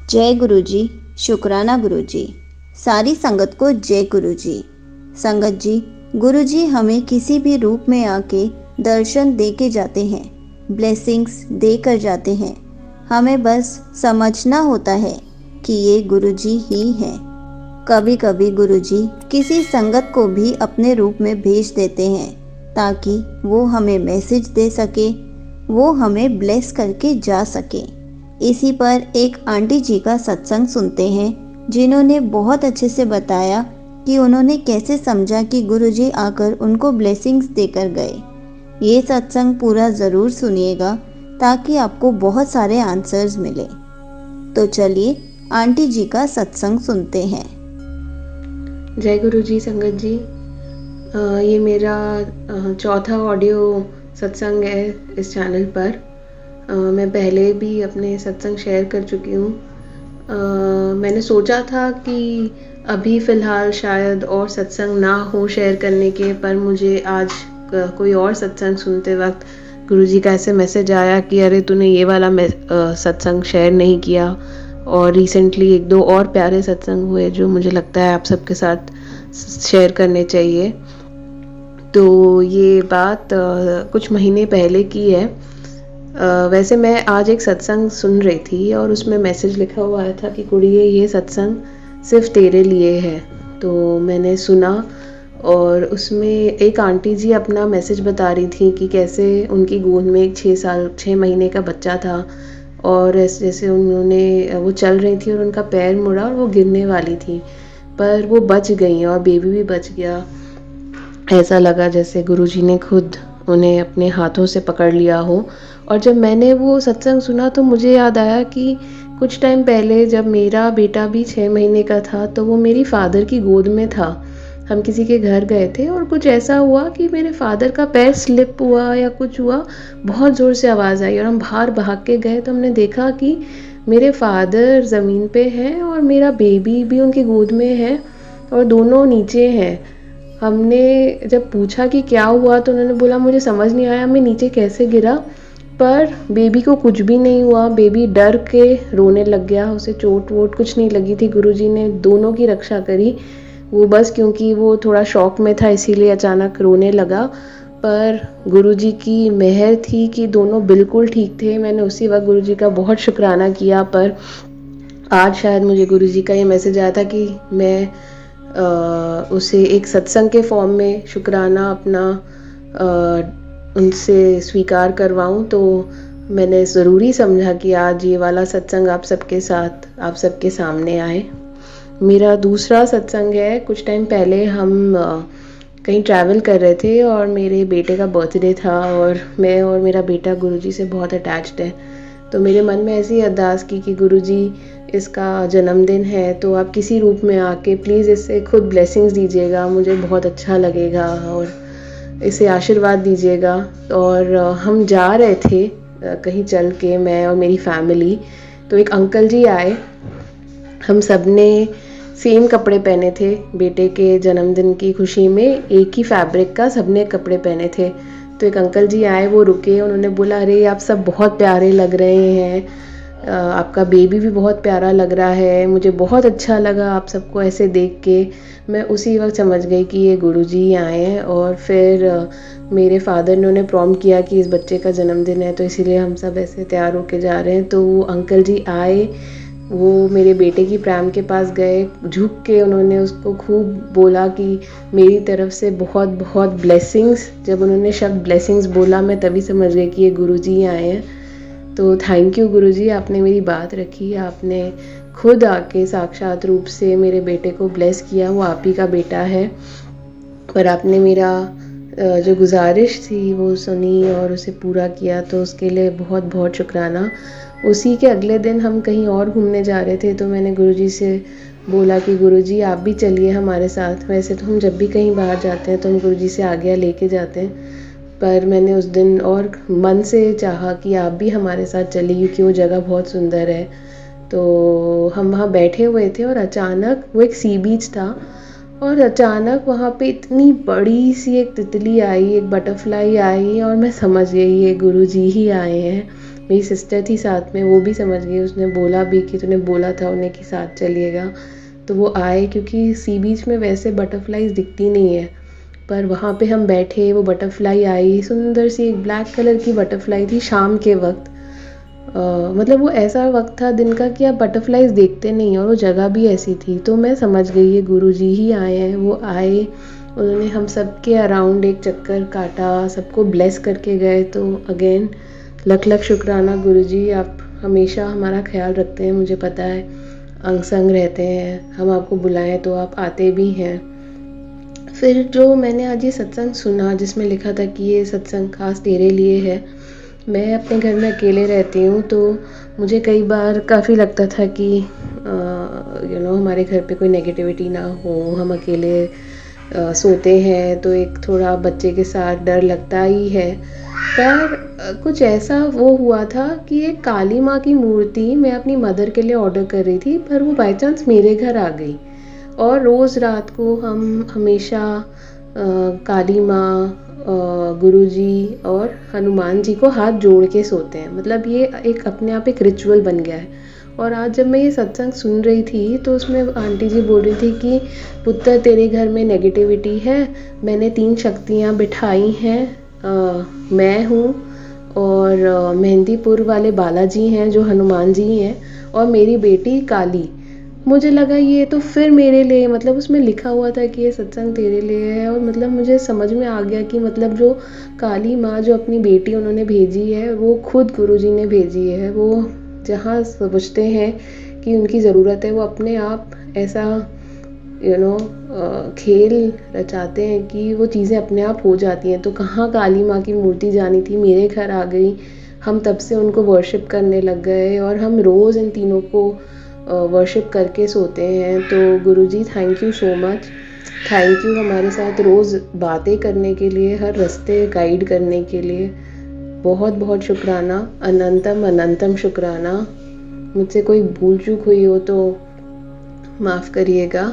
जय गुरु जी। शुक्राना गुरु जी। सारी संगत को जय गुरु जी। संगत जी, गुरु जी हमें किसी भी रूप में आके दर्शन दे के जाते हैं, ब्लेसिंग्स दे कर जाते हैं। हमें बस समझना होता है कि ये गुरु जी ही हैं। कभी कभी गुरु जी किसी संगत को भी अपने रूप में भेज देते हैं ताकि वो हमें मैसेज दे सके, वो हमें ब्लेस करके जा सके। इसी पर एक आंटी जी का सत्संग सुनते हैं जिन्होंने बहुत अच्छे से बताया कि उन्होंने कैसे समझा कि गुरुजी आकर उनको ब्लेसिंग्स देकर गए। ये सत्संग पूरा ज़रूर सुनिएगा ताकि आपको बहुत सारे आंसर्स मिले। तो चलिए आंटी जी का सत्संग सुनते हैं। जय गुरु जी। संगत जी, ये मेरा चौथा ऑडियो सत्संग है इस चैनल पर। मैं पहले भी अपने सत्संग शेयर कर चुकी हूँ। मैंने सोचा था कि अभी फ़िलहाल शायद और सत्संग ना हो शेयर करने के, पर मुझे आज कोई और सत्संग सुनते वक्त गुरुजी का ऐसे मैसेज आया कि अरे तूने ये वाला सत्संग शेयर नहीं किया। और रिसेंटली एक दो और प्यारे सत्संग हुए जो मुझे लगता है आप सबके साथ शेयर करने चाहिए। तो ये बात कुछ महीने पहले की है। वैसे मैं आज एक सत्संग सुन रही थी और उसमें मैसेज लिखा हुआ आया था कि कुड़िए ये सत्संग सिर्फ तेरे लिए है। तो मैंने सुना और उसमें एक आंटी जी अपना मैसेज बता रही थी कि कैसे उनकी गोद में एक 6 महीने का बच्चा था और ऐसे जैसे वो चल रही थी और उनका पैर मुड़ा और वो गिरने वाली थी, पर वो बच गई और बेबी भी बच गया। ऐसा लगा जैसे गुरुजी ने खुद उन्हें अपने हाथों से पकड़ लिया हो। और जब मैंने वो सत्संग सुना तो मुझे याद आया कि कुछ टाइम पहले जब मेरा बेटा भी 6 महीने का था तो वो मेरी फादर की गोद में था। हम किसी के घर गए थे और कुछ ऐसा हुआ कि मेरे फादर का पैर स्लिप हुआ या कुछ हुआ, बहुत ज़ोर से आवाज़ आई और हम बाहर भाग के गए तो हमने देखा कि मेरे फादर ज़मीन पे हैं और मेरा बेबी भी उनकी गोद में है और दोनों नीचे हैं। हमने जब पूछा कि क्या हुआ तो उन्होंने बोला मुझे समझ नहीं आया मैं नीचे कैसे गिरा, पर बेबी को कुछ भी नहीं हुआ। बेबी डर के रोने लग गया, उसे चोट वोट कुछ नहीं लगी थी। गुरुजी ने दोनों की रक्षा करी। वो बस क्योंकि वो थोड़ा शॉक में था इसीलिए अचानक रोने लगा, पर गुरुजी की मेहर थी कि दोनों बिल्कुल ठीक थे। मैंने उसी वक्त गुरुजी का बहुत शुक्राना किया। पर आज शायद मुझे गुरुजी का ये मैसेज आया था कि मैं उसे एक सत्संग के फॉर्म में शुक्राना अपना उनसे स्वीकार करवाऊं। तो मैंने ज़रूरी समझा कि आज ये वाला सत्संग आप सबके साथ, आप सबके सामने आए। मेरा दूसरा सत्संग है, कुछ टाइम पहले हम कहीं ट्रैवल कर रहे थे और मेरे बेटे का बर्थडे था और मैं और मेरा बेटा गुरुजी से बहुत अटैच्ड है। तो मेरे मन में ऐसी अरदास की कि गुरुजी इसका जन्मदिन है तो आप किसी रूप में आके प्लीज़ इससे खुद ब्लेसिंग्स दीजिएगा, मुझे बहुत अच्छा लगेगा और इसे आशीर्वाद दीजिएगा। और हम जा रहे थे कहीं चल के, मैं और मेरी फैमिली। तो एक अंकल जी आए, हम सब ने सेम कपड़े पहने थे। बेटे के जन्मदिन की खुशी में एक ही फैब्रिक का सबने कपड़े पहने थे। तो एक अंकल जी आए, वो रुके, उन्होंने बोला अरे आप सब बहुत प्यारे लग रहे हैं, आपका बेबी भी बहुत प्यारा लग रहा है, मुझे बहुत अच्छा लगा आप सबको ऐसे देख के। मैं उसी वक्त समझ गई कि ये गुरुजी आए हैं। और फिर मेरे फादर ने उन्हें प्रॉम्प्ट किया कि इस बच्चे का जन्मदिन है तो इसीलिए हम सब ऐसे तैयार होके जा रहे हैं। तो वो अंकल जी आए, वो मेरे बेटे की प्रैम के पास गए, झुक के उन्होंने उसको खूब बोला कि मेरी तरफ से बहुत बहुत ब्लेसिंग्स। जब उन्होंने शब्द ब्लेसिंग्स बोला मैं तभी समझ गई कि ये गुरुजी आए हैं। तो थैंक यू गुरुजी, आपने मेरी बात रखी, आपने खुद आके साक्षात रूप से मेरे बेटे को ब्लेस किया। वो आप ही का बेटा है, पर आपने मेरा जो गुजारिश थी वो सुनी और उसे पूरा किया, तो उसके लिए बहुत बहुत शुक्राना। उसी के अगले दिन हम कहीं और घूमने जा रहे थे तो मैंने गुरुजी से बोला कि गुरुजी आप भी चलिए हमारे साथ। वैसे तो हम जब भी कहीं बाहर जाते हैं तो हम गुरुजी से आज्ञा लेके जाते हैं, पर मैंने उस दिन और मन से चाहा कि आप भी हमारे साथ चलिए क्योंकि वो जगह बहुत सुंदर है। तो हम वहाँ बैठे हुए थे और अचानक वो एक सी बीच था और अचानक वहाँ पे इतनी बड़ी सी एक तितली आई, एक बटरफ्लाई आई और मैं समझ गई ये गुरुजी ही आए हैं। मेरी सिस्टर थी साथ में, वो भी समझ गई, उसने बोला भी कि तूने बोला था उन्हें कि साथ चलिएगा। तो वो आए, क्योंकि सी बीच में वैसे बटरफ्लाईज दिखती नहीं है, पर वहाँ पे हम बैठे, वो बटरफ्लाई आई, सुंदर सी एक ब्लैक कलर की बटरफ्लाई थी शाम के वक्त। मतलब वो ऐसा वक्त था दिन का कि आप बटरफ्लाईज देखते नहीं, और वो जगह भी ऐसी थी। तो मैं समझ गई ये गुरुजी ही आए हैं। वो आए, उन्होंने हम सब के अराउंड एक चक्कर काटा, सबको ब्लेस करके गए। तो अगेन लख लख शुक्राना गुरुजी, आप हमेशा हमारा ख्याल रखते हैं, मुझे पता है, अंग संग रहते हैं, हम आपको बुलाएं तो आप आते भी हैं। फिर जो मैंने आज ये सत्संग सुना जिसमें लिखा था कि ये सत्संग खास तेरे लिए है। मैं अपने घर में अकेले रहती हूँ, तो मुझे कई बार काफ़ी लगता था कि हमारे घर पे कोई नेगेटिविटी ना हो, हम अकेले सोते हैं तो एक थोड़ा बच्चे के साथ डर लगता ही है। पर कुछ ऐसा वो हुआ था कि एक काली माँ की मूर्ति मैं अपनी मदर के लिए ऑर्डर कर रही थी, पर वो बाय चांस मेरे घर आ गई। और रोज़ रात को हम हमेशा काली माँ, गुरुजी और हनुमान जी को हाथ जोड़ के सोते हैं। मतलब ये एक अपने आप एक रिचुअल बन गया है। और आज जब मैं ये सत्संग सुन रही थी तो उसमें आंटी जी बोल रही थी कि पुत्र तेरे घर में नेगेटिविटी है, मैंने 3 शक्तियाँ बिठाई हैं, मैं हूँ, और मेहंदीपुर वाले बालाजी हैं जो हनुमान जी हैं, और मेरी बेटी काली। मुझे लगा ये तो फिर मेरे लिए, मतलब उसमें लिखा हुआ था कि ये सत्संग तेरे लिए है। और मतलब मुझे समझ में आ गया कि मतलब जो काली माँ जो अपनी बेटी उन्होंने भेजी है, वो खुद गुरुजी ने भेजी है। वो जहाँ समझते हैं कि उनकी ज़रूरत है, वो अपने आप ऐसा खेल रचाते हैं कि वो चीज़ें अपने आप हो जाती हैं। तो कहाँ काली माँ की मूर्ति जानी थी, मेरे घर आ गई। हम तब से उनको वर्शिप करने लग गए, और हम रोज़ इन तीनों को वर्शिप करके सोते हैं। तो Guruji thank you so much, thank you हमारे साथ रोज़ बातें करने के लिए, हर रास्ते गाइड करने के लिए। बहुत बहुत शुक्राना, अनंतम अनंतम शुक्राना। मुझसे कोई भूल चूक हुई हो तो माफ़ करिएगा।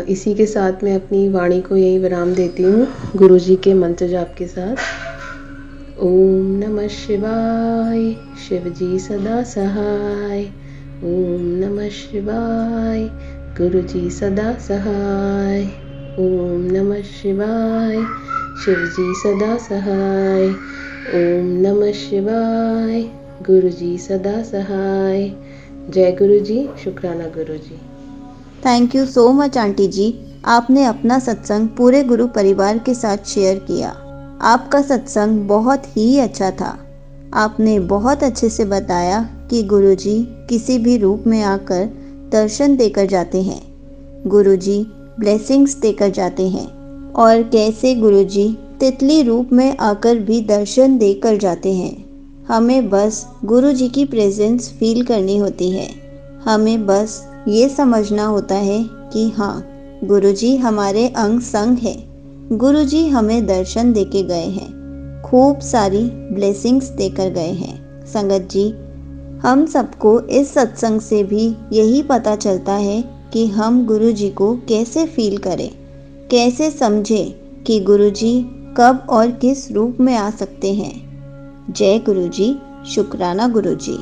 इसी के साथ मैं अपनी वाणी को यहीं विराम देती हूँ, गुरुजी के मंत्र जाप के साथ। ओम नमः शिवाय, शिवजी सदा सहाय। ओम नमः शिवाय, गुरुजी सदा सहाय। ओम नमः शिवाय, शिवजी सदा सहाय। ओम नमः शिवाय, गुरुजी सदा सहाय। जय गुरुजी, शुक्राना Guruji. Thank you so much aunty ji, आपने अपना सत्संग पूरे गुरु परिवार के साथ शेयर किया। आपका सत्संग बहुत ही अच्छा था। आपने बहुत अच्छे से बताया कि गुरुजी किसी भी रूप में आकर दर्शन देकर जाते हैं, गुरुजी ब्लेसिंग्स देकर जाते हैं, और कैसे गुरुजी तितली रूप में आकर भी दर्शन देकर जाते हैं। हमें बस गुरुजी की प्रेजेंस फील करनी होती है। हमें बस ये समझना होता है कि हाँ, गुरुजी हमारे अंग संग है। गुरुजी हमें दर्शन देके गए हैं, खूब सारी ब्लेसिंग्स देकर गए हैं। संगत जी, हम सबको इस सत्संग से भी यही पता चलता है कि हम गुरुजी को कैसे फील करें, कैसे समझें कि गुरुजी कब और किस रूप में आ सकते हैं। जय गुरुजी, शुक्राना गुरुजी।